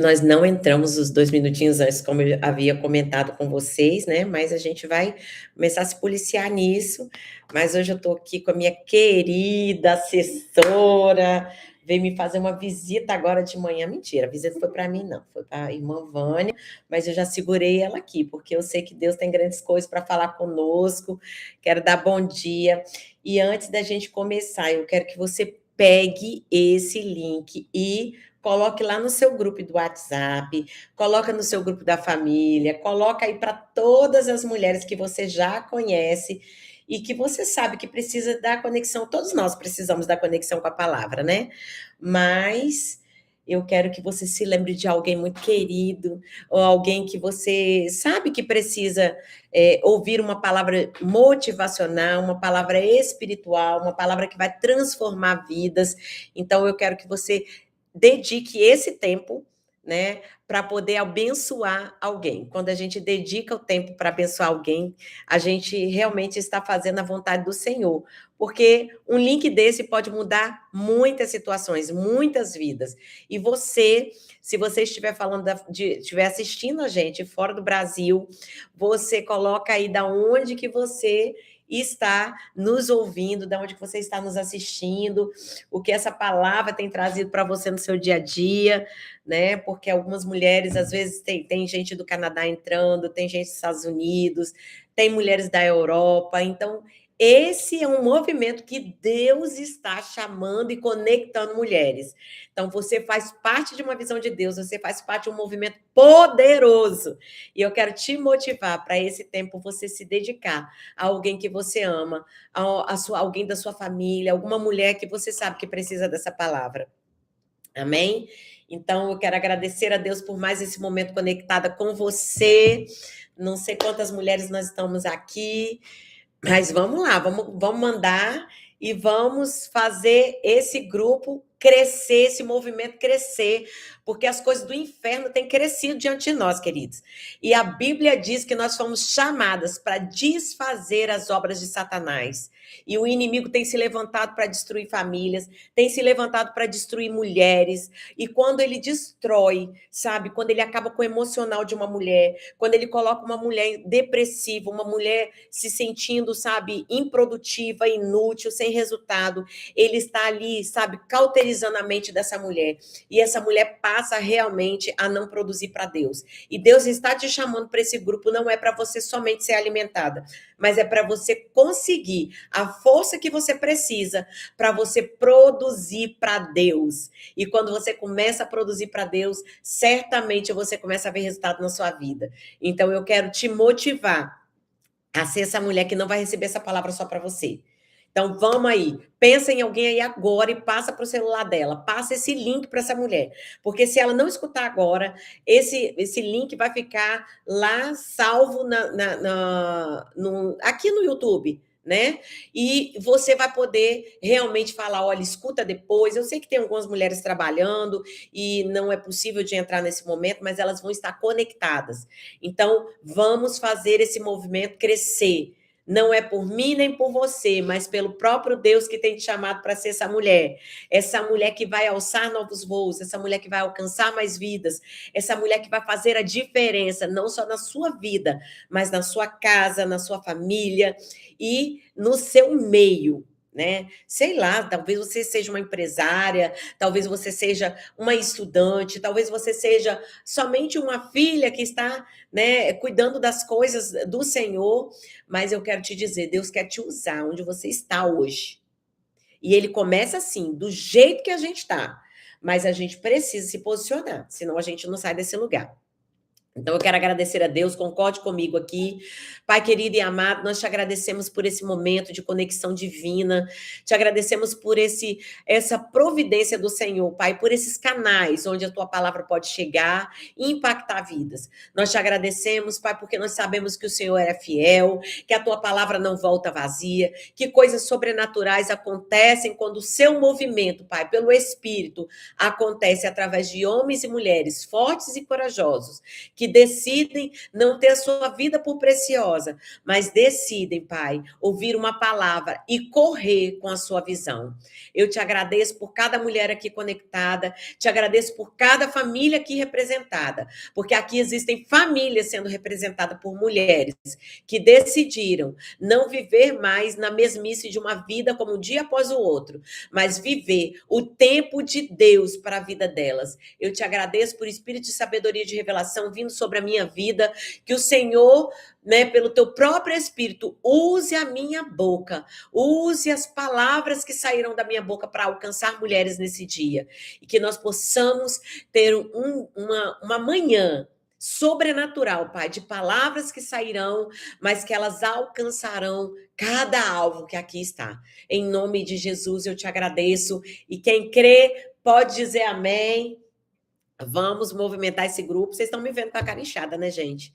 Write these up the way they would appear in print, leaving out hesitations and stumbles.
Nós não entramos os 2 minutinhos antes, como eu havia comentado com vocês, né, mas a gente vai começar a se policiar nisso. Mas hoje eu estou aqui com a minha querida assessora, veio me fazer uma visita agora de manhã. Mentira, a visita foi para mim não, foi para a irmã Vânia, mas eu já segurei ela aqui, porque eu sei que Deus tem grandes coisas para falar conosco. Quero dar bom dia. E antes da gente começar, eu quero que você pegue esse link e coloque lá no seu grupo do WhatsApp, coloca no seu grupo da família, coloca aí para todas as mulheres que você já conhece e que você sabe que precisa da conexão. Todos nós precisamos da conexão com a palavra, né? Mas eu quero que você se lembre de alguém muito querido, ou alguém que você sabe que precisa ouvir uma palavra motivacional, uma palavra espiritual, uma palavra que vai transformar vidas. Então, eu quero que você dedique esse tempo, né, para poder abençoar alguém. Quando a gente dedica o tempo para abençoar alguém, a gente realmente está fazendo a vontade do Senhor, porque um link desse pode mudar muitas situações, muitas vidas. E você, se você estiver estiver assistindo a gente fora do Brasil, você coloca aí da onde que você está nos ouvindo, da onde que você está nos assistindo, o que essa palavra tem trazido para você no seu dia a dia, né? Porque algumas mulheres, às vezes, tem gente do Canadá entrando, tem gente dos Estados Unidos, tem mulheres da Europa. Então, esse é um movimento que Deus está chamando e conectando mulheres. Então, você faz parte de uma visão de Deus, você faz parte de um movimento poderoso. E eu quero te motivar para esse tempo você se dedicar a alguém que você ama, alguém da sua família, alguma mulher que você sabe que precisa dessa palavra. Amém? Então, eu quero agradecer a Deus por mais esse momento conectada com você. Não sei quantas mulheres nós estamos aqui, mas vamos lá, vamos mandar e vamos fazer esse grupo crescer, esse movimento crescer, porque as coisas do inferno têm crescido diante de nós, queridos. E a Bíblia diz que nós fomos chamadas para desfazer as obras de Satanás. E o inimigo tem se levantado para destruir famílias, tem se levantado para destruir mulheres. E quando ele destrói, sabe, quando ele acaba com o emocional de uma mulher, quando ele coloca uma mulher depressiva, uma mulher se sentindo, sabe, improdutiva, inútil, sem resultado, ele está ali, sabe, cauterizando a mente dessa mulher. E essa mulher passa realmente a não produzir para Deus. E Deus está te chamando para esse grupo, não é para você somente ser alimentada, mas é para você conseguir a força que você precisa para você produzir para Deus. E quando você começa a produzir para Deus, certamente você começa a ver resultado na sua vida. Então eu quero te motivar a ser essa mulher que não vai receber essa palavra só para você. Então vamos aí, pensa em alguém aí agora e passa para o celular dela, passa esse link para essa mulher, porque se ela não escutar agora, esse link vai ficar lá salvo aqui no YouTube, né? E você vai poder realmente falar, olha, escuta depois. Eu sei que tem algumas mulheres trabalhando e não é possível de entrar nesse momento, mas elas vão estar conectadas. Então, vamos fazer esse movimento crescer. Não é por mim nem por você, mas pelo próprio Deus que tem te chamado para ser essa mulher que vai alçar novos voos, essa mulher que vai alcançar mais vidas, essa mulher que vai fazer a diferença, não só na sua vida, mas na sua casa, na sua família e no seu meio, né? Sei lá, talvez você seja uma empresária, talvez você seja uma estudante, talvez você seja somente uma filha que está, né, cuidando das coisas do Senhor, mas eu quero te dizer, Deus quer te usar onde você está hoje. E ele começa assim, do jeito que a gente está, mas a gente precisa se posicionar, senão a gente não sai desse lugar. Então, eu quero agradecer a Deus, concorde comigo aqui. Pai querido e amado, nós te agradecemos por esse momento de conexão divina, te agradecemos por essa providência do Senhor, Pai, por esses canais onde a tua palavra pode chegar e impactar vidas. Nós te agradecemos, Pai, porque nós sabemos que o Senhor é fiel, que a tua palavra não volta vazia, que coisas sobrenaturais acontecem quando o seu movimento, Pai, pelo Espírito, acontece através de homens e mulheres fortes e corajosos, que decidem não ter a sua vida por preciosa, mas decidem, Pai, ouvir uma palavra e correr com a sua visão. Eu te agradeço por cada mulher aqui conectada, te agradeço por cada família aqui representada, porque aqui existem famílias sendo representadas por mulheres que decidiram não viver mais na mesmice de uma vida como um dia após o outro, mas viver o tempo de Deus para a vida delas. Eu te agradeço por espírito de sabedoria e de revelação vindo sobre a minha vida, que o Senhor, né, pelo teu próprio espírito, use a minha boca, use as palavras que saíram da minha boca para alcançar mulheres nesse dia, e que nós possamos ter uma manhã sobrenatural, Pai, de palavras que sairão, mas que elas alcançarão cada alvo que aqui está. Em nome de Jesus, eu te agradeço. E quem crê, pode dizer amém. Vamos movimentar esse grupo. Vocês estão me vendo com a cara inchada, né, gente?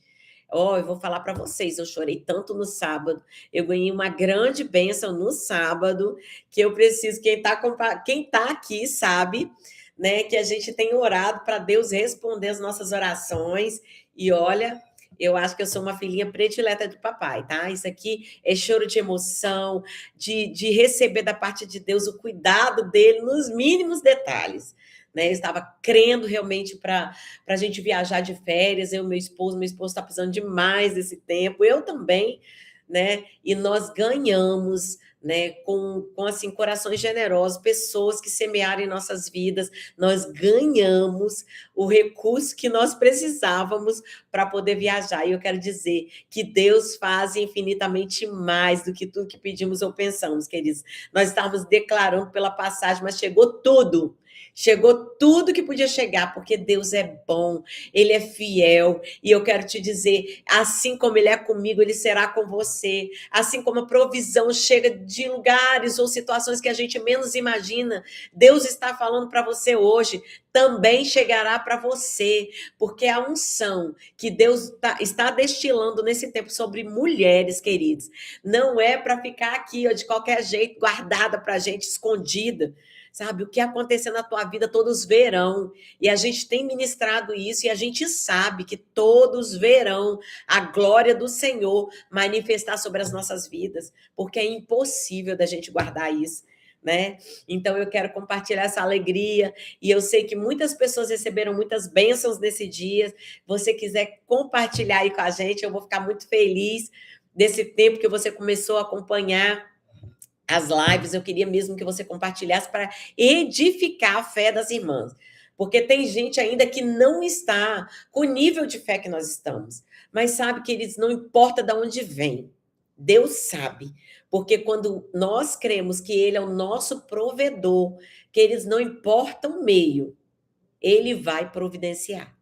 Ó, eu vou falar para vocês, eu chorei tanto no sábado, eu ganhei uma grande bênção no sábado, que eu preciso, quem tá aqui sabe, né, que a gente tem orado para Deus responder as nossas orações, e olha, eu acho que eu sou uma filhinha predileta do papai, tá? Isso aqui é choro de emoção, de receber da parte de Deus o cuidado dele nos mínimos detalhes. Né, eu estava crendo realmente para a gente viajar de férias, eu e meu esposo está precisando demais desse tempo, eu também, né? E nós ganhamos, né, com assim, corações generosos, pessoas que semearam em nossas vidas, nós ganhamos o recurso que nós precisávamos para poder viajar. E eu quero dizer que Deus faz infinitamente mais do que tudo que pedimos ou pensamos, queridos. Nós estávamos declarando pela passagem, mas chegou tudo. Chegou tudo que podia chegar, porque Deus é bom, Ele é fiel, e eu quero te dizer, assim como Ele é comigo, Ele será com você, assim como a provisão chega de lugares ou situações que a gente menos imagina, Deus está falando para você hoje, também chegará para você, porque a unção que Deus está destilando nesse tempo sobre mulheres, queridos, não é para ficar aqui, ó, de qualquer jeito, guardada para a gente, escondida. Sabe, o que acontecer na tua vida, todos verão. E a gente tem ministrado isso e a gente sabe que todos verão a glória do Senhor manifestar sobre as nossas vidas, porque é impossível da gente guardar isso, né? Então eu quero compartilhar essa alegria e eu sei que muitas pessoas receberam muitas bênçãos nesse dia. Se você quiser compartilhar aí com a gente, eu vou ficar muito feliz desse tempo que você começou a acompanhar as lives, eu queria mesmo que você compartilhasse para edificar a fé das irmãs. Porque tem gente ainda que não está com o nível de fé que nós estamos. Mas sabe, queridos, não importa de onde vem. Deus sabe. Porque quando nós cremos que Ele é o nosso provedor, queridos, não importa o meio, Ele vai providenciar.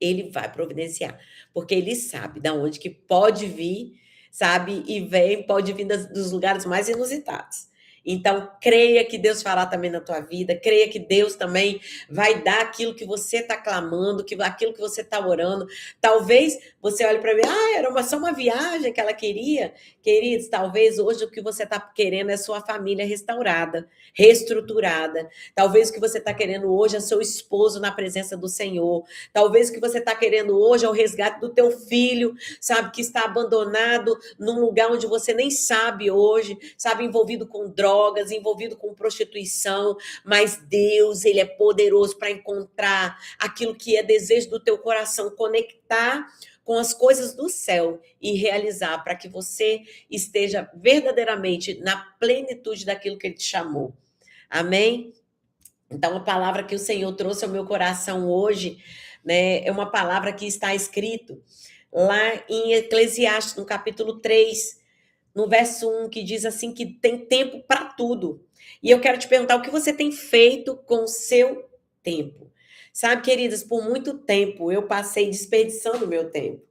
Ele vai providenciar. Porque Ele sabe de onde que pode vir, sabe? E vem, pode vir dos lugares mais inusitados. Então, creia que Deus fará também na tua vida, creia que Deus também vai dar aquilo que você está clamando, aquilo que você está orando. Talvez você olhe para mim, era só uma viagem que ela queria. Queridos, talvez hoje o que você está querendo é sua família restaurada, reestruturada. Talvez o que você está querendo hoje é seu esposo na presença do Senhor. Talvez o que você está querendo hoje é o resgate do teu filho, sabe, que está abandonado num lugar onde você nem sabe hoje, sabe, envolvido com drogas, envolvido com prostituição, mas Deus, Ele é poderoso para encontrar aquilo que é desejo do teu coração, conectar com as coisas do céu e realizar para que você esteja verdadeiramente na plenitude daquilo que Ele te chamou. Amém? Então, a palavra que o Senhor trouxe ao meu coração hoje, né, é uma palavra que está escrito lá em Eclesiastes, no capítulo 3, no verso 1, que diz assim, que tem tempo para tudo. E eu quero te perguntar, o que você tem feito com o seu tempo? Sabe, queridas, por muito tempo eu passei desperdiçando o meu tempo.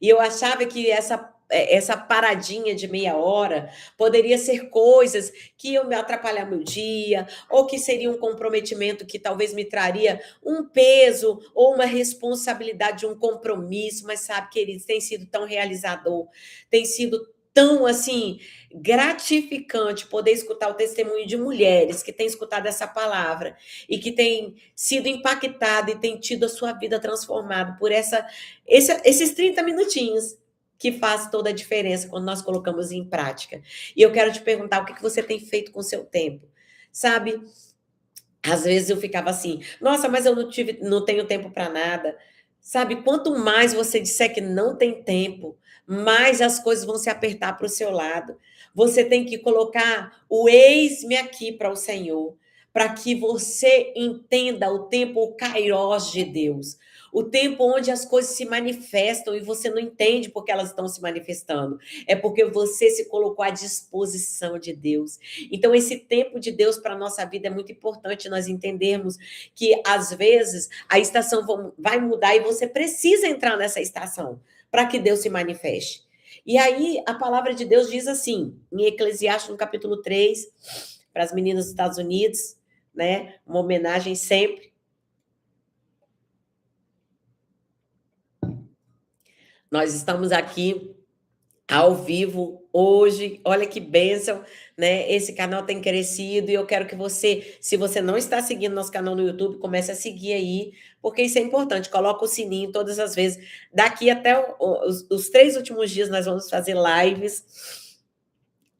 E eu achava que essa paradinha de meia hora poderia ser coisas que iam me atrapalhar meu dia, ou que seria um comprometimento que talvez me traria um peso ou uma responsabilidade, um compromisso, mas sabe, queridos, tem sido tão realizador, tem sido tão, assim, gratificante poder escutar o testemunho de mulheres que têm escutado essa palavra e que têm sido impactada e têm tido a sua vida transformada por esses 30 minutinhos que faz toda a diferença quando nós colocamos em prática. E eu quero te perguntar o que você tem feito com o seu tempo, sabe? Às vezes eu ficava assim, nossa, mas eu não tenho tempo para nada. Sabe, quanto mais você disser que não tem tempo, mais as coisas vão se apertar para o seu lado. Você tem que colocar o eis-me aqui para o Senhor, para que você entenda o tempo, o kairós de Deus. O tempo onde as coisas se manifestam e você não entende porque elas estão se manifestando. É porque você se colocou à disposição de Deus. Então, esse tempo de Deus para a nossa vida é muito importante nós entendermos que, às vezes, a estação vai mudar e você precisa entrar nessa estação para que Deus se manifeste. E aí, a palavra de Deus diz assim, em Eclesiastes, no capítulo 3, para as meninas dos Estados Unidos, né? Uma homenagem sempre. Nós estamos aqui ao vivo hoje. Olha que bênção, né? Esse canal tem crescido e eu quero que você, se você não está seguindo nosso canal no YouTube, comece a seguir aí, porque isso é importante. Coloca o sininho todas as vezes. Daqui até os 3 últimos dias nós vamos fazer lives,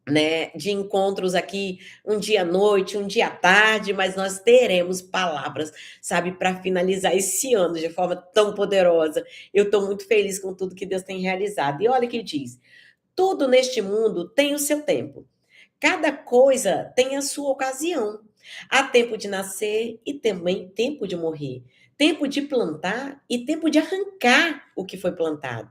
né, de encontros aqui, um dia à noite, um dia à tarde, mas nós teremos palavras, sabe, para finalizar esse ano de forma tão poderosa. Eu estou muito feliz com tudo que Deus tem realizado. E olha o que diz: tudo neste mundo tem o seu tempo. Cada coisa tem a sua ocasião. Há tempo de nascer e também tempo de morrer. Tempo de plantar e tempo de arrancar o que foi plantado.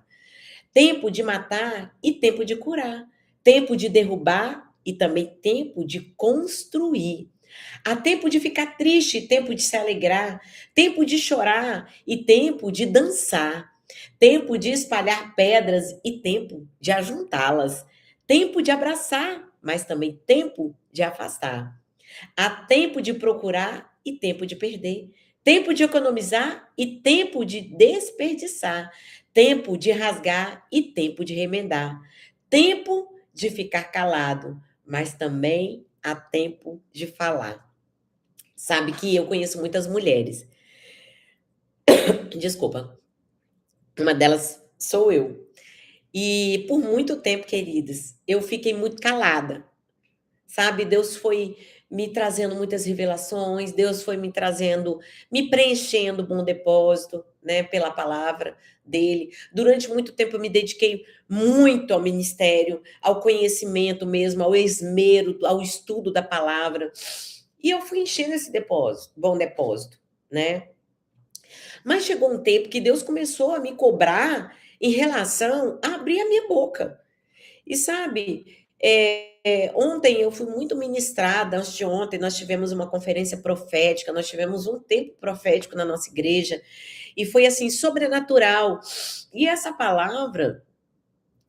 Tempo de matar e tempo de curar. Tempo de derrubar e também tempo de construir. Há tempo de ficar triste, tempo de se alegrar, tempo de chorar e tempo de dançar, tempo de espalhar pedras e tempo de ajuntá-las, tempo de abraçar, mas também tempo de afastar. Há tempo de procurar e tempo de perder, tempo de economizar e tempo de desperdiçar, tempo de rasgar e tempo de remendar, tempo de ficar calado, mas também há tempo de falar. Sabe que eu conheço muitas mulheres. Desculpa. Uma delas sou eu. E por muito tempo, queridas, eu fiquei muito calada. Sabe, Deus foi me trazendo muitas revelações, Deus foi me trazendo, me preenchendo o bom depósito, né, pela palavra dele. Durante muito tempo eu me dediquei muito ao ministério, ao conhecimento mesmo, ao esmero, ao estudo da palavra. E eu fui enchendo esse depósito, bom depósito, né? Mas chegou um tempo que Deus começou a me cobrar em relação a abrir a minha boca. E sabe, ontem eu fui muito ministrada, antes de ontem nós tivemos uma conferência profética, nós tivemos um tempo profético na nossa igreja, e foi assim, sobrenatural. E essa palavra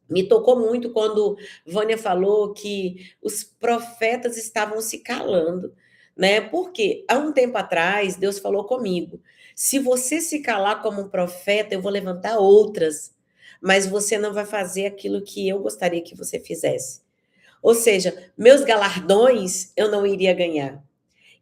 me tocou muito quando Vânia falou que os profetas estavam se calando, né? Porque há um tempo atrás Deus falou comigo: se você se calar como um profeta, eu vou levantar outras, mas você não vai fazer aquilo que eu gostaria que você fizesse. Ou seja, meus galardões eu não iria ganhar.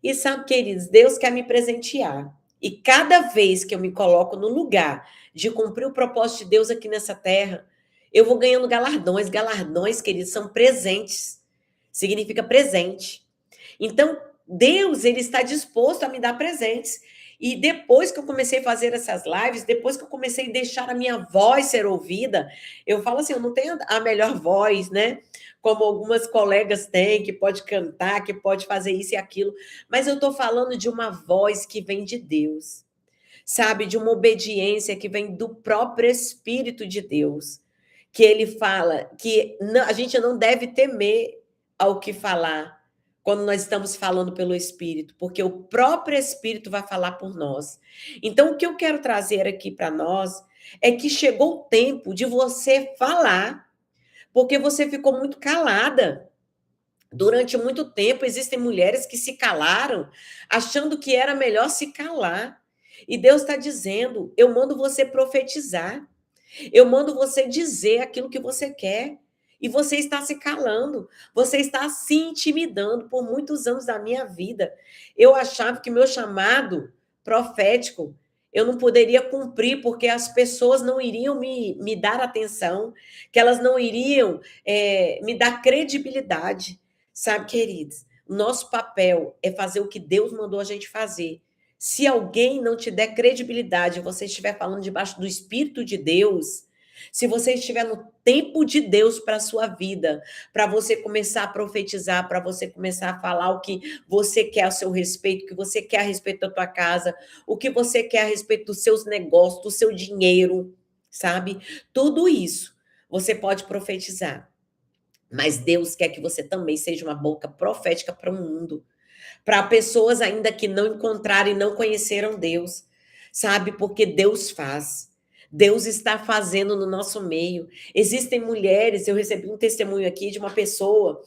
E sabe, queridos, Deus quer me presentear. E cada vez que eu me coloco no lugar de cumprir o propósito de Deus aqui nessa terra, eu vou ganhando galardões. Galardões, queridos, são presentes. Significa presente. Então, Deus, ele está disposto a me dar presentes. E depois que eu comecei a fazer essas lives, depois que eu comecei a deixar a minha voz ser ouvida, eu falo assim, eu não tenho a melhor voz, né? Como algumas colegas têm, que pode cantar, que pode fazer isso e aquilo, mas eu estou falando de uma voz que vem de Deus, sabe? De uma obediência que vem do próprio Espírito de Deus, que ele fala que a gente não deve temer ao que falar, quando nós estamos falando pelo Espírito, porque o próprio Espírito vai falar por nós. Então, o que eu quero trazer aqui para nós é que chegou o tempo de você falar, porque você ficou muito calada. Durante muito tempo, existem mulheres que se calaram, achando que era melhor se calar. E Deus está dizendo: eu mando você profetizar, eu mando você dizer aquilo que você quer. E você está se calando, você está se intimidando. Por muitos anos da minha vida, eu achava que meu chamado profético eu não poderia cumprir, porque as pessoas não iriam me dar atenção, que elas não iriam me dar credibilidade. Sabe, queridos, nosso papel é fazer o que Deus mandou a gente fazer. Se alguém não te der credibilidade, você estiver falando debaixo do Espírito de Deus, se você estiver no tempo de Deus para a sua vida, para você começar a profetizar, para você começar a falar o que você quer a seu respeito, o que você quer a respeito da tua casa, o que você quer a respeito dos seus negócios, do seu dinheiro, sabe? Tudo isso você pode profetizar. Mas Deus quer que você também seja uma boca profética para o mundo, para pessoas ainda que não encontraram e não conheceram Deus, sabe? Porque Deus faz. Deus está fazendo no nosso meio. Existem mulheres, eu recebi um testemunho aqui de uma pessoa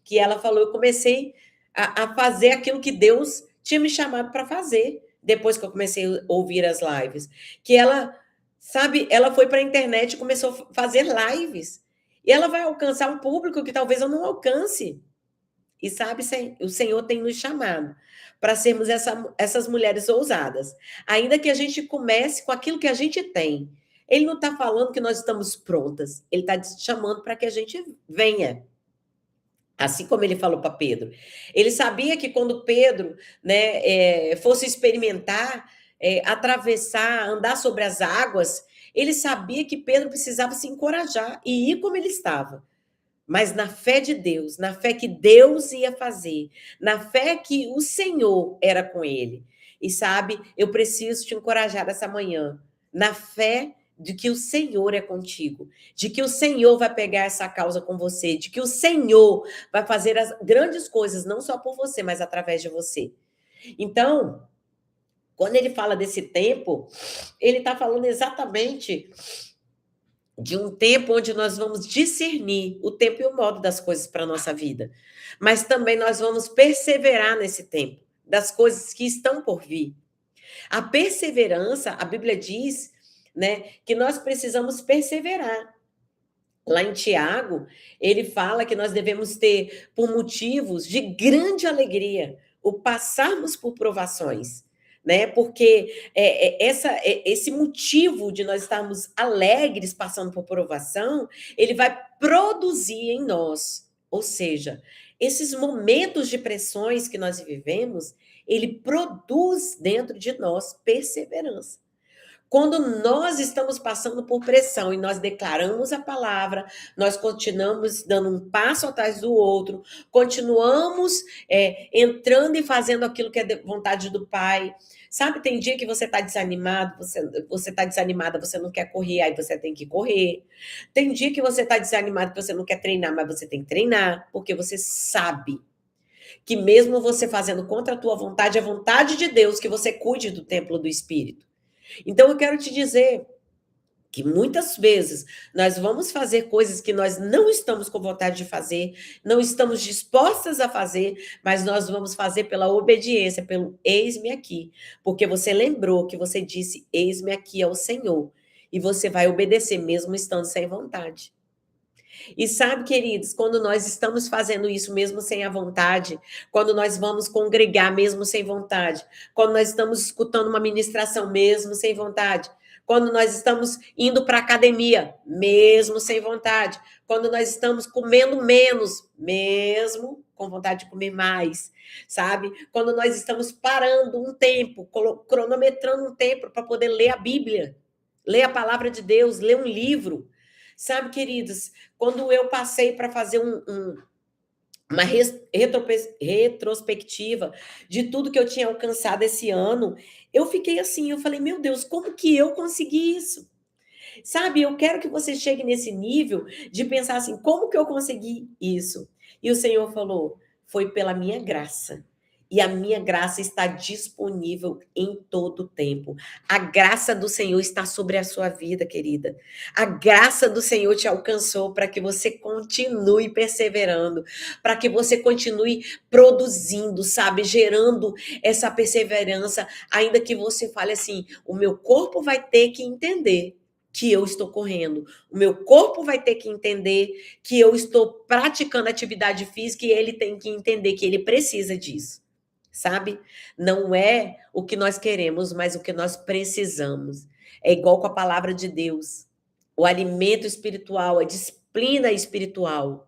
que ela falou: eu comecei a fazer aquilo que Deus tinha me chamado para fazer, depois que eu comecei a ouvir as lives. Que ela, sabe, ela foi para a internet e começou a fazer lives. E ela vai alcançar um público que talvez eu não alcance. E sabe, o Senhor tem nos chamado para sermos essas mulheres ousadas. Ainda que a gente comece com aquilo que a gente tem. Ele não está falando que nós estamos prontas. Ele está chamando para que a gente venha. Assim como ele falou para Pedro. Ele sabia que quando Pedro, né, fosse experimentar, atravessar, andar sobre as águas, ele sabia que Pedro precisava se encorajar e ir como ele estava. Mas na fé de Deus, na fé que Deus ia fazer, na fé que o Senhor era com ele. E sabe, eu preciso te encorajar essa manhã, na fé de que o Senhor é contigo, de que o Senhor vai pegar essa causa com você, de que o Senhor vai fazer as grandes coisas, não só por você, mas através de você. Então, quando ele fala desse tempo, ele está falando exatamente de um tempo onde nós vamos discernir o tempo e o modo das coisas para a nossa vida. Mas também nós vamos perseverar nesse tempo, das coisas que estão por vir. A perseverança, a Bíblia diz, né, que nós precisamos perseverar. Lá em Tiago, ele fala que nós devemos ter, por motivos de grande alegria, o passarmos por provações, né? Porque esse motivo de nós estarmos alegres passando por provação, ele vai produzir em nós, ou seja, esses momentos de pressões que nós vivemos, ele produz dentro de nós perseverança. Quando nós estamos passando por pressão e nós declaramos a palavra, nós continuamos dando um passo atrás do outro, continuamos entrando e fazendo aquilo que é vontade do Pai. Sabe, tem dia que você está desanimado, você está desanimada, você não quer correr, aí você tem que correr. Tem dia que você está desanimado, que você não quer treinar, mas você tem que treinar, porque você sabe que mesmo você fazendo contra a tua vontade, é vontade de Deus que você cuide do templo do Espírito. Então, eu quero te dizer que muitas vezes nós vamos fazer coisas que nós não estamos com vontade de fazer, não estamos dispostas a fazer, mas nós vamos fazer pela obediência, pelo eis-me aqui, porque você lembrou que você disse eis-me aqui ao Senhor, e você vai obedecer mesmo estando sem vontade. E sabe, queridos, quando nós estamos fazendo isso mesmo sem a vontade, quando nós vamos congregar mesmo sem vontade, quando nós estamos escutando uma ministração mesmo sem vontade, quando nós estamos indo para a academia mesmo sem vontade, quando nós estamos comendo menos mesmo com vontade de comer mais, sabe? Quando nós estamos parando um tempo, cronometrando um tempo para poder ler a Bíblia, ler a palavra de Deus, ler um livro. Sabe, queridos, quando eu passei para fazer uma retrospectiva de tudo que eu tinha alcançado esse ano, eu fiquei assim, eu falei, meu Deus, como que eu consegui isso? Sabe, eu quero que você chegue nesse nível de pensar assim, como que eu consegui isso? E o Senhor falou, foi pela minha graça. E a minha graça está disponível em todo o tempo. A graça do Senhor está sobre a sua vida, querida. A graça do Senhor te alcançou para que você continue perseverando, para que você continue produzindo, sabe, gerando essa perseverança, ainda que você fale assim, o meu corpo vai ter que entender, que eu estou correndo. O meu corpo vai ter que entender que eu estou praticando atividade física e ele tem que entender que ele precisa disso, sabe? Não é o que nós queremos, mas o que nós precisamos. É igual com a palavra de Deus. O alimento espiritual, a disciplina espiritual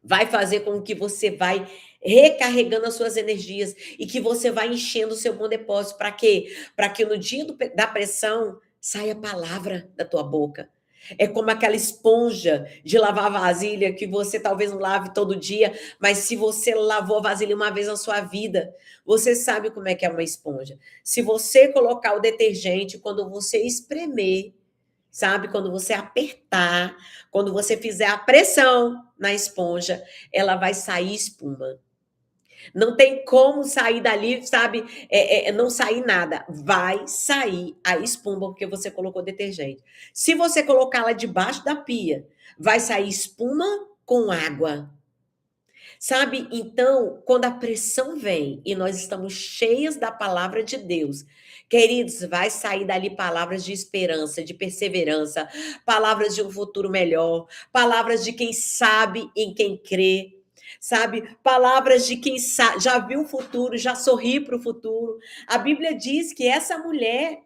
vai fazer com que você vai recarregando as suas energias e que você vai enchendo o seu bom depósito. Para quê? Para que no dia da pressão saia a palavra da tua boca. É como aquela esponja de lavar vasilha que você talvez não lave todo dia, mas se você lavou a vasilha uma vez na sua vida, você sabe como é que é uma esponja. Se você colocar o detergente, quando você espremer, sabe? Quando você apertar, quando você fizer a pressão na esponja, ela vai sair espuma. Não tem como sair dali, sabe? Não sair nada. Vai sair a espuma porque você colocou detergente. Se você colocá-la debaixo da pia, vai sair espuma com água. Sabe? Então, quando a pressão vem e nós estamos cheias da palavra de Deus, queridos, vai sair dali palavras de esperança, de perseverança, palavras de um futuro melhor, palavras de quem sabe em quem crê, sabe? Palavras de quem já viu o futuro, já sorri para o futuro. A Bíblia diz que essa mulher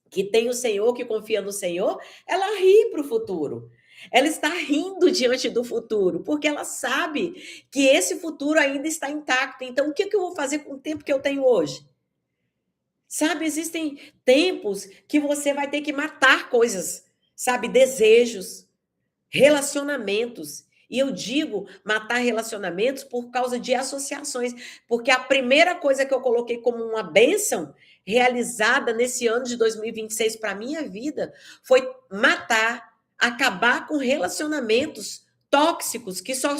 que tem o Senhor, que confia no Senhor, ela ri para o futuro. Ela está rindo diante do futuro, porque ela sabe que esse futuro ainda está intacto. Então, o que eu vou fazer com o tempo que eu tenho hoje? Sabe, existem tempos que você vai ter que matar coisas, sabe, desejos, relacionamentos. E eu digo matar relacionamentos por causa de associações, porque a primeira coisa que eu coloquei como uma bênção realizada nesse ano de 2026 para a minha vida foi matar, acabar com relacionamentos tóxicos que só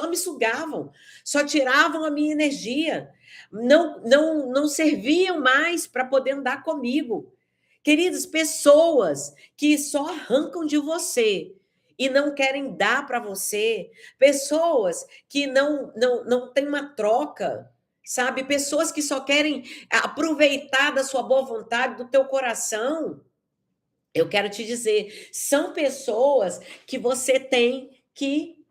me sugavam, só tiravam a minha energia, não serviam mais para poder andar comigo. Queridos, pessoas que só arrancam de você e não querem dar para você, pessoas que não têm uma troca, sabe? Pessoas que só querem aproveitar da sua boa vontade, do teu coração. Eu quero te dizer, são pessoas que você tem que,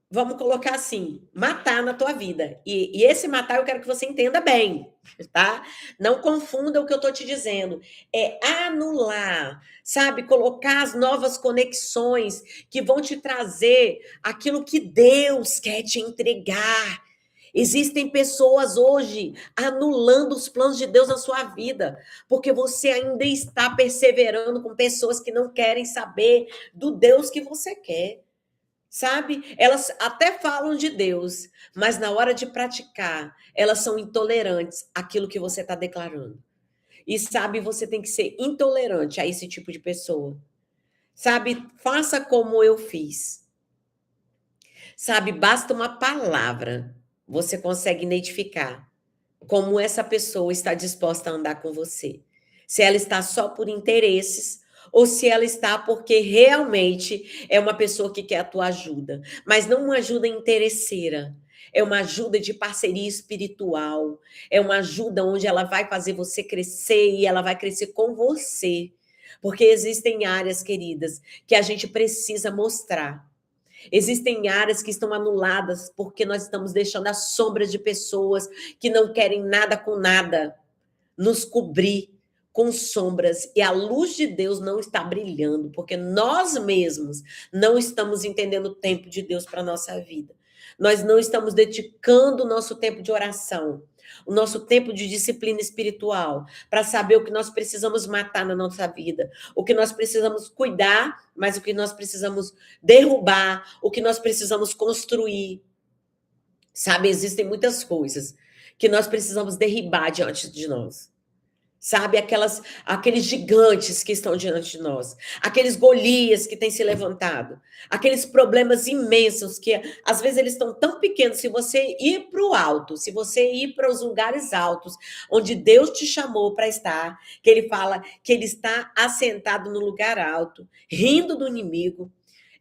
vamos colocar assim, matar na tua vida. E esse matar eu quero que você entenda bem, tá? Não confunda o que eu tô te dizendo. É anular, sabe? Colocar as novas conexões que vão te trazer aquilo que Deus quer te entregar. Existem pessoas hoje anulando os planos de Deus na sua vida, porque você ainda está perseverando com pessoas que não querem saber do Deus que você quer. Sabe? Elas até falam de Deus, mas na hora de praticar, elas são intolerantes àquilo que você está declarando. E sabe, você tem que ser intolerante a esse tipo de pessoa. Sabe, faça como eu fiz. Sabe, basta uma palavra, você consegue identificar como essa pessoa está disposta a andar com você. Se ela está só por interesses ou se ela está porque realmente é uma pessoa que quer a tua ajuda, mas não uma ajuda interesseira. É uma ajuda de parceria espiritual, é uma ajuda onde ela vai fazer você crescer e ela vai crescer com você. Porque existem áreas, queridas, que a gente precisa mostrar. Existem áreas que estão anuladas porque nós estamos deixando as sombras de pessoas que não querem nada com nada nos cobrir com sombras e a luz de Deus não está brilhando porque nós mesmos não estamos entendendo o tempo de Deus para a nossa vida. Nós não estamos dedicando o nosso tempo de oração, o nosso tempo de disciplina espiritual, para saber o que nós precisamos matar na nossa vida, o que nós precisamos cuidar, mas o que nós precisamos derrubar, o que nós precisamos construir. Sabe, existem muitas coisas que nós precisamos derribar diante de nós. Sabe, aqueles gigantes que estão diante de nós, aqueles Golias que têm se levantado, aqueles problemas imensos que às vezes eles estão tão pequenos. Se você ir para o alto, se você ir para os lugares altos, onde Deus te chamou para estar, que ele fala que ele está assentado no lugar alto, rindo do inimigo,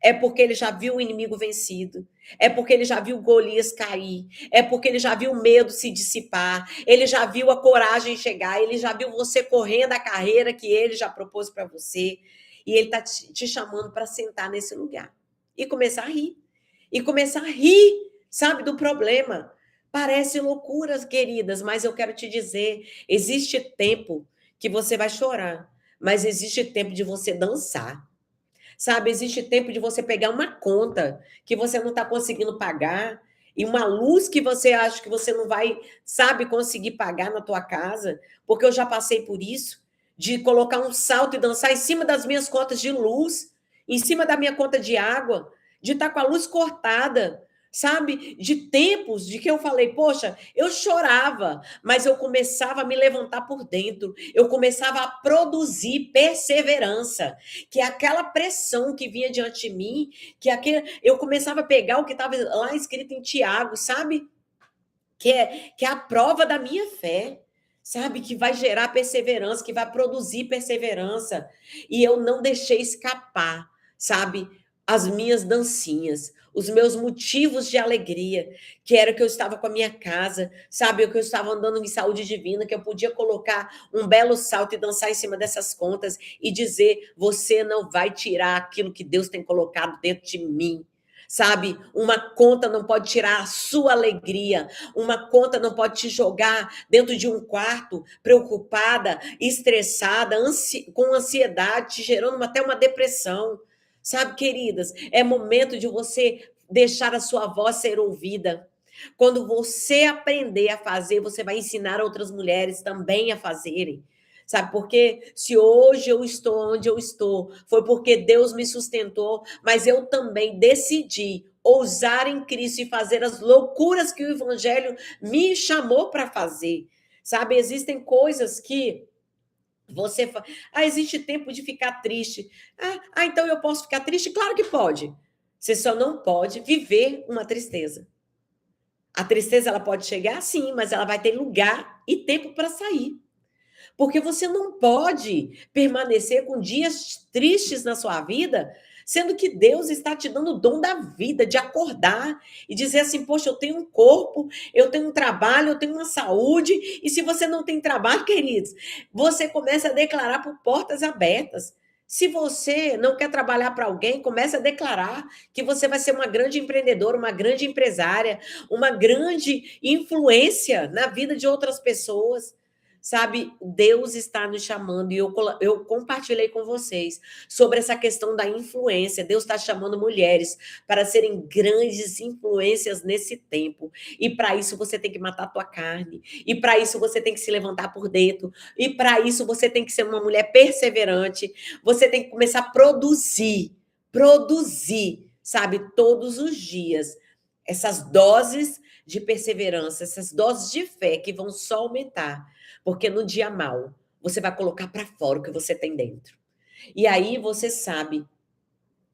é porque ele já viu o inimigo vencido, é porque ele já viu Golias cair, é porque ele já viu o medo se dissipar, ele já viu a coragem chegar, ele já viu você correndo a carreira que ele já propôs para você. E ele está te chamando para sentar nesse lugar e começar a rir. E começar a rir, sabe, do problema. Parece loucuras, queridas, mas eu quero te dizer, existe tempo que você vai chorar, mas existe tempo de você dançar. Sabe, existe tempo de você pegar uma conta que você não está conseguindo pagar e uma luz que você acha que você não vai, sabe, conseguir pagar na tua casa, porque eu já passei por isso, de colocar um salto e dançar em cima das minhas contas de luz, em cima da minha conta de água, de estar com a luz cortada, sabe? De tempos de que eu falei, poxa, eu chorava, mas eu começava a me levantar por dentro, eu começava a produzir perseverança, que é aquela pressão que vinha diante de mim, eu começava a pegar o que estava lá escrito em Tiago, sabe? Que é a prova da minha fé, sabe? Que vai gerar perseverança, que vai produzir perseverança. E eu não deixei escapar, sabe? As minhas dancinhas, os meus motivos de alegria, que era que eu estava com a minha casa, sabe? Que eu estava andando em saúde divina, que eu podia colocar um belo salto e dançar em cima dessas contas e dizer: você não vai tirar aquilo que Deus tem colocado dentro de mim. Sabe? Uma conta não pode tirar a sua alegria, uma conta não pode te jogar dentro de um quarto preocupada, estressada, com ansiedade, te gerando até uma depressão. Sabe, queridas, é momento de você deixar a sua voz ser ouvida. Quando você aprender a fazer, você vai ensinar outras mulheres também a fazerem. Sabe, porque se hoje eu estou onde eu estou, foi porque Deus me sustentou, mas eu também decidi ousar em Cristo e fazer as loucuras que o Evangelho me chamou para fazer. Sabe, existem coisas que você fala, existe tempo de ficar triste. Então eu posso ficar triste? Claro que pode. Você só não pode viver uma tristeza. A tristeza ela pode chegar, sim, mas ela vai ter lugar e tempo para sair. Porque você não pode permanecer com dias tristes na sua vida, sendo que Deus está te dando o dom da vida, de acordar e dizer assim: poxa, eu tenho um corpo, eu tenho um trabalho, eu tenho uma saúde. E se você não tem trabalho, queridos, você começa a declarar por portas abertas. Se você não quer trabalhar para alguém, comece a declarar que você vai ser uma grande empreendedora, uma grande empresária, uma grande influência na vida de outras pessoas. Sabe, Deus está nos chamando, e eu compartilhei com vocês sobre essa questão da influência. Deus está chamando mulheres para serem grandes influências nesse tempo. E para isso você tem que matar a tua carne. E para isso você tem que se levantar por dentro. E para isso você tem que ser uma mulher perseverante. Você tem que começar a produzir, sabe, todos os dias. Essas doses de perseverança, essas doses de fé que vão só aumentar. Porque no dia mal, você vai colocar para fora o que você tem dentro. E aí você sabe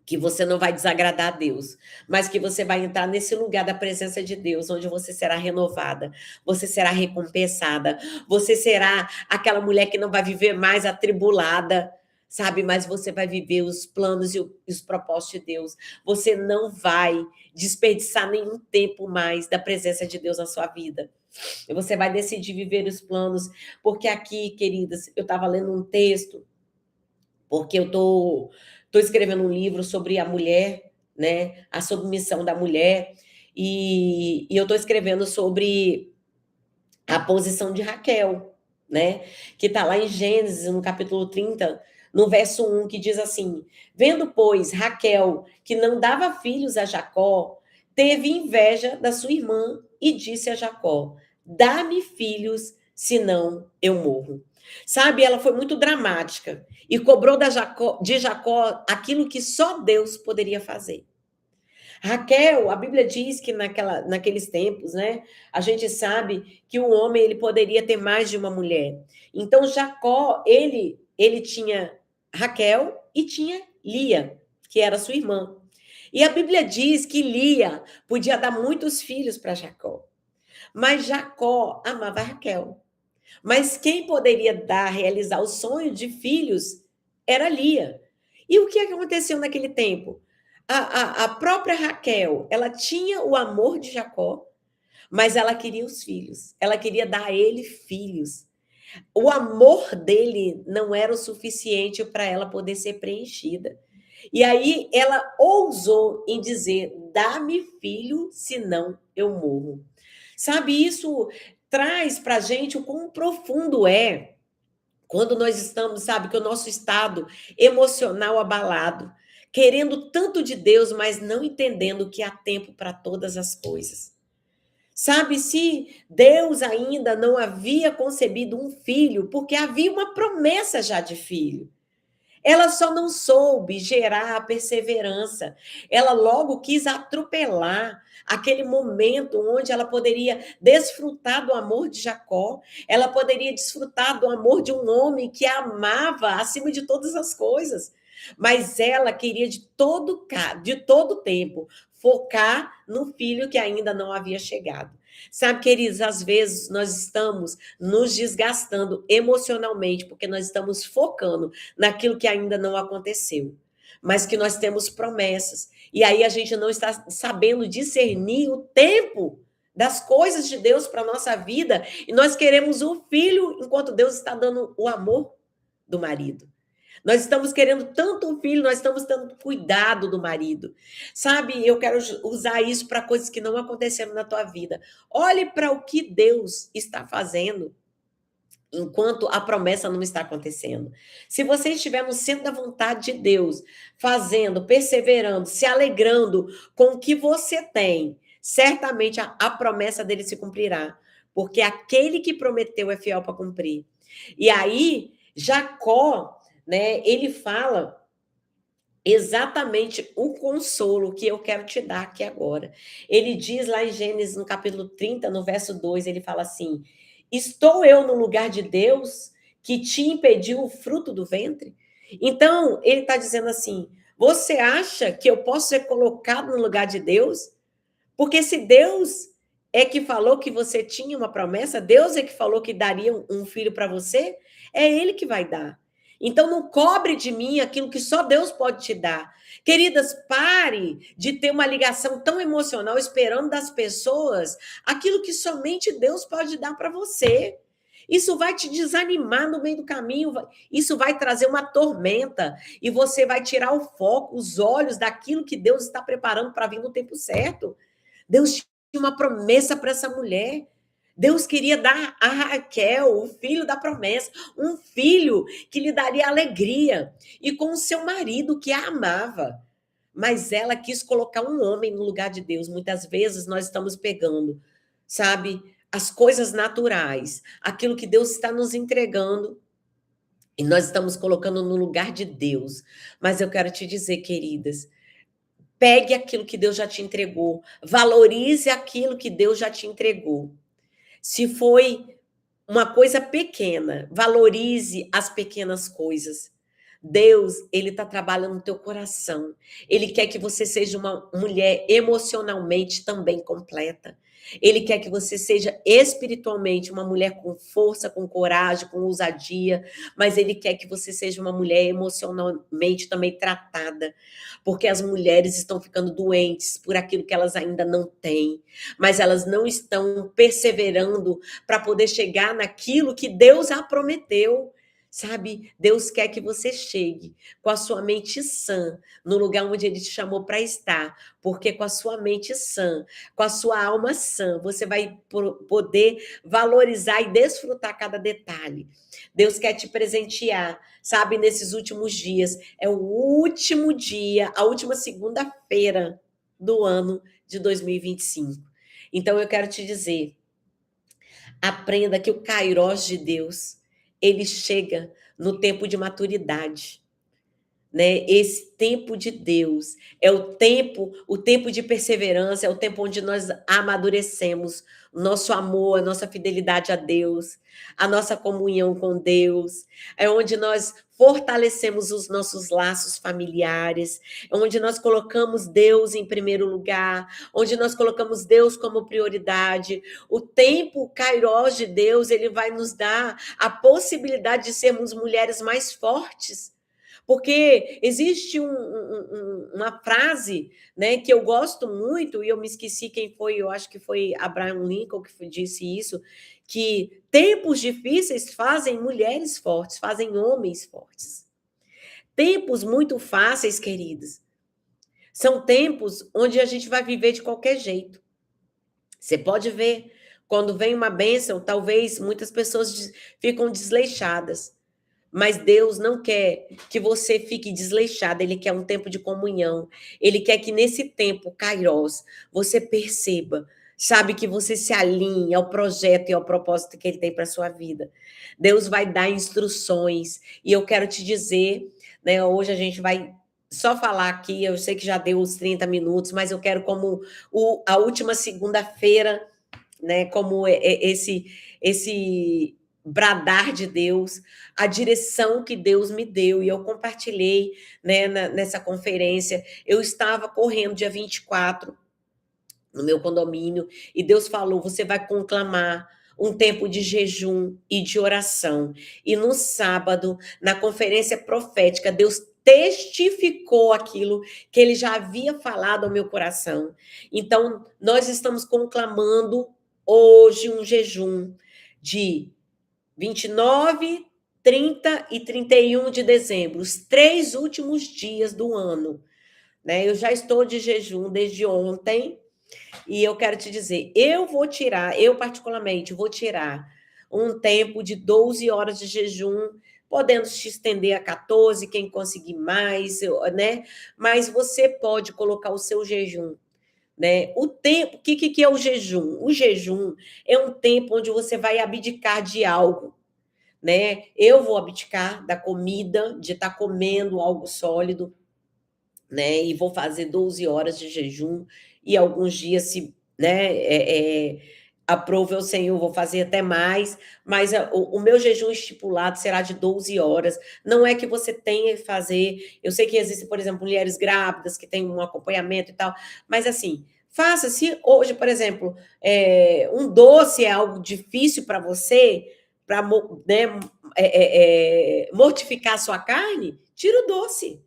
que você não vai desagradar a Deus, mas que você vai entrar nesse lugar da presença de Deus, onde você será renovada, você será recompensada, você será aquela mulher que não vai viver mais atribulada, sabe? Mas você vai viver os planos e os propósitos de Deus. Você não vai desperdiçar nenhum tempo mais da presença de Deus na sua vida. Você vai decidir viver os planos, porque aqui, queridas, eu estava lendo um texto, porque eu tô escrevendo um livro sobre a mulher, né, a submissão da mulher, e eu estou escrevendo sobre a posição de Raquel, né, que está lá em Gênesis, no capítulo 30, no verso 1, que diz assim: vendo, pois, Raquel, que não dava filhos a Jacó, teve inveja da sua irmã e disse a Jacó: dá-me filhos, senão eu morro. Sabe, ela foi muito dramática e cobrou de Jacó aquilo que só Deus poderia fazer. Raquel, a Bíblia diz que naqueles tempos, né, a gente sabe que o homem ele poderia ter mais de uma mulher. Então Jacó, ele tinha Raquel e tinha Lia, que era sua irmã. E a Bíblia diz que Lia podia dar muitos filhos para Jacó. Mas Jacó amava Raquel. Mas quem poderia realizar o sonho de filhos era Lia. E o que aconteceu naquele tempo? A própria Raquel, ela tinha o amor de Jacó, mas ela queria os filhos. Ela queria dar a ele filhos. O amor dele não era o suficiente para ela poder ser preenchida. E aí ela ousou em dizer: dá-me filho, senão eu morro. Sabe, isso traz para a gente o quão profundo é quando nós estamos, sabe, que o nosso estado emocional abalado, querendo tanto de Deus, mas não entendendo que há tempo para todas as coisas. Sabe, se Deus ainda não havia concebido um filho, porque havia uma promessa já de filho. Ela só não soube gerar a perseverança. Ela logo quis atropelar aquele momento onde ela poderia desfrutar do amor de Jacó, ela poderia desfrutar do amor de um homem que a amava acima de todas as coisas. Mas ela queria de todo tempo focar no filho que ainda não havia chegado. Sabe, queridos, às vezes nós estamos nos desgastando emocionalmente porque nós estamos focando naquilo que ainda não aconteceu, mas que nós temos promessas. E aí a gente não está sabendo discernir o tempo das coisas de Deus para a nossa vida, e nós queremos o filho enquanto Deus está dando o amor do marido. Nós estamos querendo tanto um filho, nós estamos dando cuidado do marido. Sabe, eu quero usar isso para coisas que não aconteceram na tua vida. Olhe para o que Deus está fazendo enquanto a promessa não está acontecendo. Se você estiver no centro da vontade de Deus, fazendo, perseverando, se alegrando com o que você tem, certamente a promessa dele se cumprirá, porque aquele que prometeu é fiel para cumprir. E aí, Jacó, né, ele fala exatamente o consolo que eu quero te dar aqui agora. Ele diz lá em Gênesis, no capítulo 30, no verso 2, ele fala assim: estou eu no lugar de Deus que te impediu o fruto do ventre? Então, ele está dizendo assim: você acha que eu posso ser colocado no lugar de Deus? Porque se Deus é que falou que você tinha uma promessa, Deus é que falou que daria um filho para você, é Ele que vai dar. Então não cobre de mim aquilo que só Deus pode te dar. Queridas, pare de ter uma ligação tão emocional esperando das pessoas aquilo que somente Deus pode dar para você. Isso vai te desanimar no meio do caminho, isso vai trazer uma tormenta e você vai tirar o foco, os olhos daquilo que Deus está preparando para vir no tempo certo. Deus tinha uma promessa para essa mulher. Deus queria dar a Raquel, o filho da promessa, um filho que lhe daria alegria, e com o seu marido que a amava. Mas ela quis colocar um homem no lugar de Deus. Muitas vezes nós estamos pegando, sabe, as coisas naturais, aquilo que Deus está nos entregando, e nós estamos colocando no lugar de Deus. Mas eu quero te dizer, queridas, pegue aquilo que Deus já te entregou, valorize aquilo que Deus já te entregou. Se foi uma coisa pequena, valorize as pequenas coisas. Deus, ele está trabalhando no teu coração. Ele quer que você seja uma mulher emocionalmente também completa. Ele quer que você seja espiritualmente uma mulher com força, com coragem, com ousadia, mas ele quer que você seja uma mulher emocionalmente também tratada, porque as mulheres estão ficando doentes por aquilo que elas ainda não têm, mas elas não estão perseverando para poder chegar naquilo que Deus a prometeu. Sabe, Deus quer que você chegue com a sua mente sã no lugar onde Ele te chamou para estar, porque com a sua mente sã, com a sua alma sã, você vai poder valorizar e desfrutar cada detalhe. Deus quer te presentear, sabe, nesses últimos dias. É o último dia, a última segunda-feira do ano de 2025. Então eu quero te dizer, aprenda que o Kairós de Deus, ele chega no tempo de maturidade, né? Esse tempo de Deus é o tempo de perseverança, é o tempo onde nós amadurecemos o nosso amor, a nossa fidelidade a Deus, a nossa comunhão com Deus, é onde nós fortalecemos os nossos laços familiares, é onde nós colocamos Deus em primeiro lugar, onde nós colocamos Deus como prioridade. O tempo Kairós de Deus, ele vai nos dar a possibilidade de sermos mulheres mais fortes, Porque existe uma frase, né, que eu gosto muito, e eu me esqueci quem foi, eu acho que foi Abraham Lincoln que disse isso, que tempos difíceis fazem mulheres fortes, fazem homens fortes. Tempos muito fáceis, queridos, são tempos onde a gente vai viver de qualquer jeito. Você pode ver, quando vem uma bênção, talvez muitas pessoas ficam desleixadas. Mas Deus não quer que você fique desleixado, Ele quer um tempo de comunhão. Ele quer que nesse tempo, Kairos, você perceba, sabe, que você se alinhe ao projeto e ao propósito que Ele tem para a sua vida. Deus vai dar instruções. E eu quero te dizer, né, hoje a gente vai só falar aqui, eu sei que já deu os 30 minutos, mas eu quero como a última segunda-feira, né, como esse bradar de Deus, a direção que Deus me deu, e eu compartilhei, né, nessa conferência. Eu estava correndo dia 24 no meu condomínio, e Deus falou: você vai conclamar um tempo de jejum e de oração. E no sábado, na conferência profética, Deus testificou aquilo que ele já havia falado ao meu coração. Então, nós estamos conclamando hoje um jejum de 29, 30 e 31 de dezembro, os 3 últimos dias do ano, né? Eu já estou de jejum desde ontem, e eu quero te dizer, eu particularmente vou tirar um tempo de 12 horas de jejum, podendo se estender a 14, quem conseguir mais, né? Mas você pode colocar o seu jejum, né? O tempo, o que é o jejum? O jejum é um tempo onde você vai abdicar de algo, né? Eu vou abdicar da comida, de estar comendo algo sólido, né? E vou fazer 12 horas de jejum, e alguns dias, se, né, aprove o Senhor, vou fazer até mais, mas o meu jejum estipulado será de 12 horas. Não é que você tenha que fazer, eu sei que existem, por exemplo, mulheres grávidas que têm um acompanhamento e tal, mas assim, faça. Se hoje, por exemplo, um doce é algo difícil para você, para, né, mortificar a sua carne, tira o doce.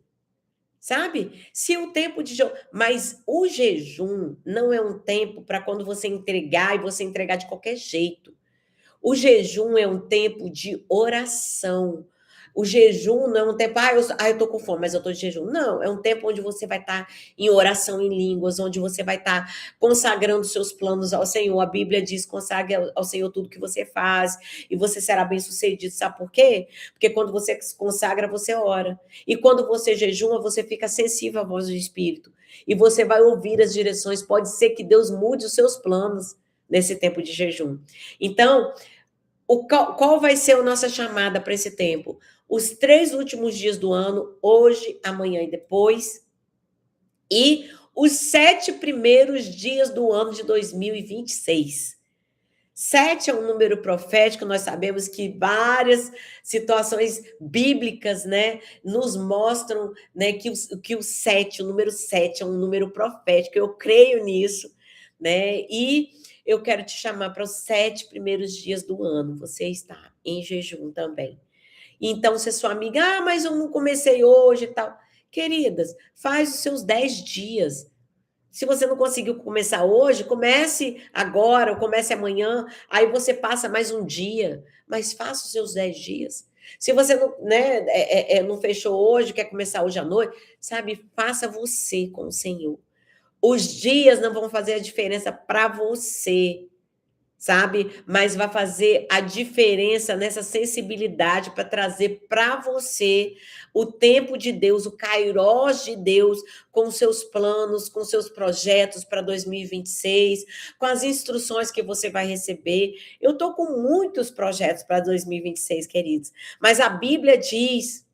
Sabe? Se o tempo de jejum, mas o jejum não é um tempo para quando você entregar, e você entregar de qualquer jeito. O jejum é um tempo de oração. O jejum não é um tempo, eu tô com fome, mas eu tô de jejum. Não, é um tempo onde você vai estar em oração em línguas, onde você vai estar consagrando seus planos ao Senhor. A Bíblia diz: consagre ao Senhor tudo que você faz, e você será bem-sucedido. Sabe por quê? Porque quando você se consagra, você ora. E quando você jejuma, você fica sensível à voz do Espírito. E você vai ouvir as direções. Pode ser que Deus mude os seus planos nesse tempo de jejum. Então, qual vai ser a nossa chamada para esse tempo? Os 3 últimos dias do ano, hoje, amanhã e depois, e os 7 primeiros dias do ano de 2026. 7 é um número profético, nós sabemos que várias situações bíblicas, né, nos mostram, né, que o 7, o número 7 é um número profético, eu creio nisso, né, e eu quero te chamar para os 7 primeiros dias do ano, você está em jejum também. Então, se a sua amiga, mas eu não comecei hoje e tal, queridas, faz os seus 10 dias. Se você não conseguiu começar hoje, comece agora ou comece amanhã, aí você passa mais um dia, mas faça os seus 10 dias. Se você não, né, não fechou hoje, quer começar hoje à noite, sabe, faça você com o Senhor. Os dias não vão fazer a diferença para você, sabe? Mas vai fazer a diferença nessa sensibilidade para trazer para você o tempo de Deus, o kairós de Deus, com os seus planos, com seus projetos para 2026, com as instruções que você vai receber. Eu estou com muitos projetos para 2026, queridos, mas a Bíblia diz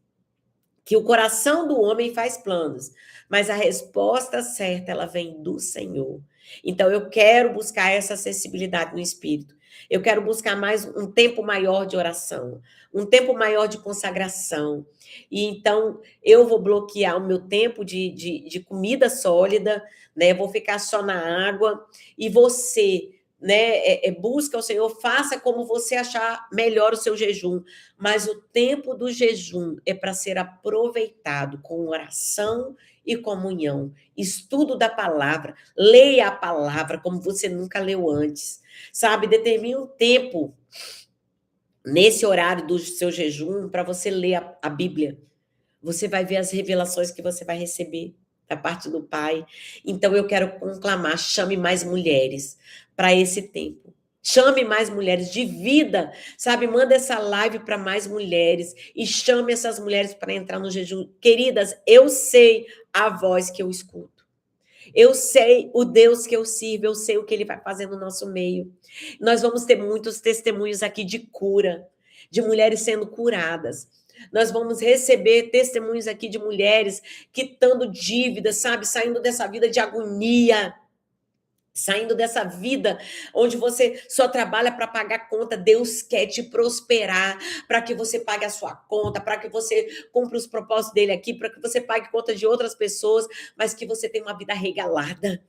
que o coração do homem faz planos, mas a resposta certa, ela vem do Senhor. Então, eu quero buscar essa sensibilidade no espírito. Eu quero buscar mais um tempo maior de oração, um tempo maior de consagração. E então, eu vou bloquear o meu tempo de comida sólida, né? Vou ficar só na água. E você né, busca o Senhor, faça como você achar melhor o seu jejum, mas o tempo do jejum é para ser aproveitado com oração e comunhão, estudo da palavra, leia a palavra como você nunca leu antes, sabe? Determine um tempo nesse horário do seu jejum para você ler a Bíblia. Você vai ver as revelações que você vai receber da parte do Pai. Então eu quero conclamar, chame mais mulheres para esse tempo. Chame mais mulheres de vida, sabe? Manda essa live para mais mulheres e chame essas mulheres para entrar no jejum. Queridas, eu sei a voz que eu escuto. Eu sei o Deus que eu sirvo, eu sei o que ele vai fazer no nosso meio. Nós vamos ter muitos testemunhos aqui de cura, de mulheres sendo curadas. Nós vamos receber testemunhos aqui de mulheres quitando dívidas, sabe? Saindo dessa vida de agonia, saindo dessa vida onde você só trabalha para pagar conta. Deus quer te prosperar para que você pague a sua conta, para que você cumpra os propósitos dele aqui, para que você pague conta de outras pessoas, mas que você tenha uma vida regalada,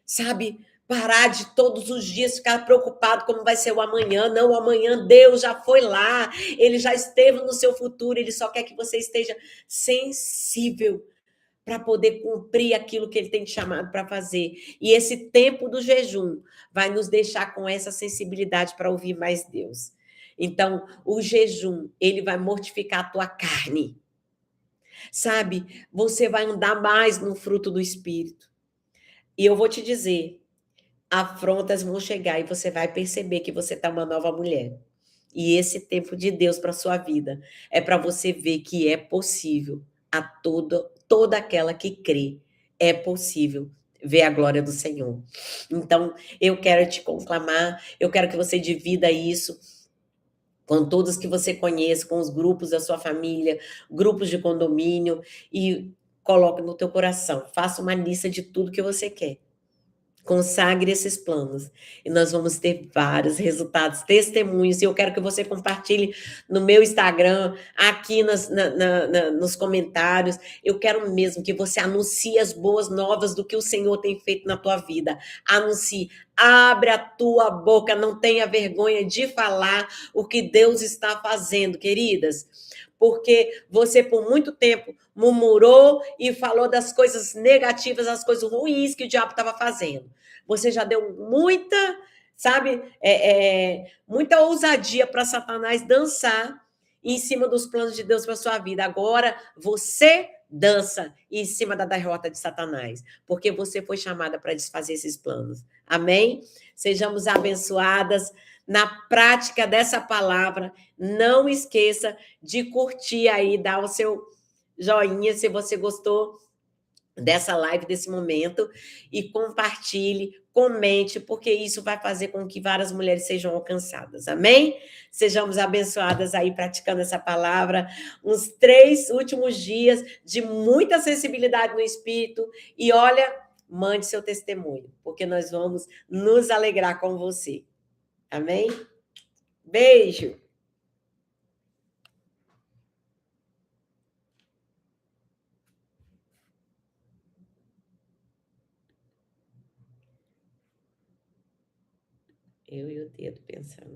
sabe? Parar de todos os dias ficar preocupado como vai ser o amanhã. Não, o amanhã Deus já foi lá, ele já esteve no seu futuro, ele só quer que você esteja sensível para poder cumprir aquilo que ele tem te chamado para fazer. E esse tempo do jejum vai nos deixar com essa sensibilidade para ouvir mais Deus. Então, o jejum, ele vai mortificar a tua carne. Sabe? Você vai andar mais no fruto do Espírito. E eu vou te dizer, afrontas vão chegar e você vai perceber que você está uma nova mulher. E esse tempo de Deus para sua vida é para você ver que é possível a toda aquela que crê. É possível ver a glória do Senhor. Então, eu quero te conclamar, eu quero que você divida isso com todos que você conhece, com os grupos da sua família, grupos de condomínio, e coloque no teu coração. Faça uma lista de tudo que você quer. Consagre esses planos e nós vamos ter vários resultados, testemunhos, e eu quero que você compartilhe no meu Instagram, aqui nos comentários. Eu quero mesmo que você anuncie as boas novas do que o Senhor tem feito na tua vida. Anuncie, abre a tua boca, não tenha vergonha de falar o que Deus está fazendo, queridas, porque você por muito tempo murmurou e falou das coisas negativas, das coisas ruins que o diabo estava fazendo. Você já deu muita, sabe, muita ousadia para Satanás dançar em cima dos planos de Deus para sua vida. Agora você dança em cima da derrota de Satanás, porque você foi chamada para desfazer esses planos. Amém? Sejamos abençoadas na prática dessa palavra. Não esqueça de curtir aí, dar o seu joinha se você gostou dessa live, desse momento, e compartilhe, comente, porque isso vai fazer com que várias mulheres sejam alcançadas, amém? Sejamos abençoadas aí praticando essa palavra, uns 3 últimos dias de muita sensibilidade no Espírito, e olha, mande seu testemunho, porque nós vamos nos alegrar com você, amém? Beijo! Eu e o dedo pensando.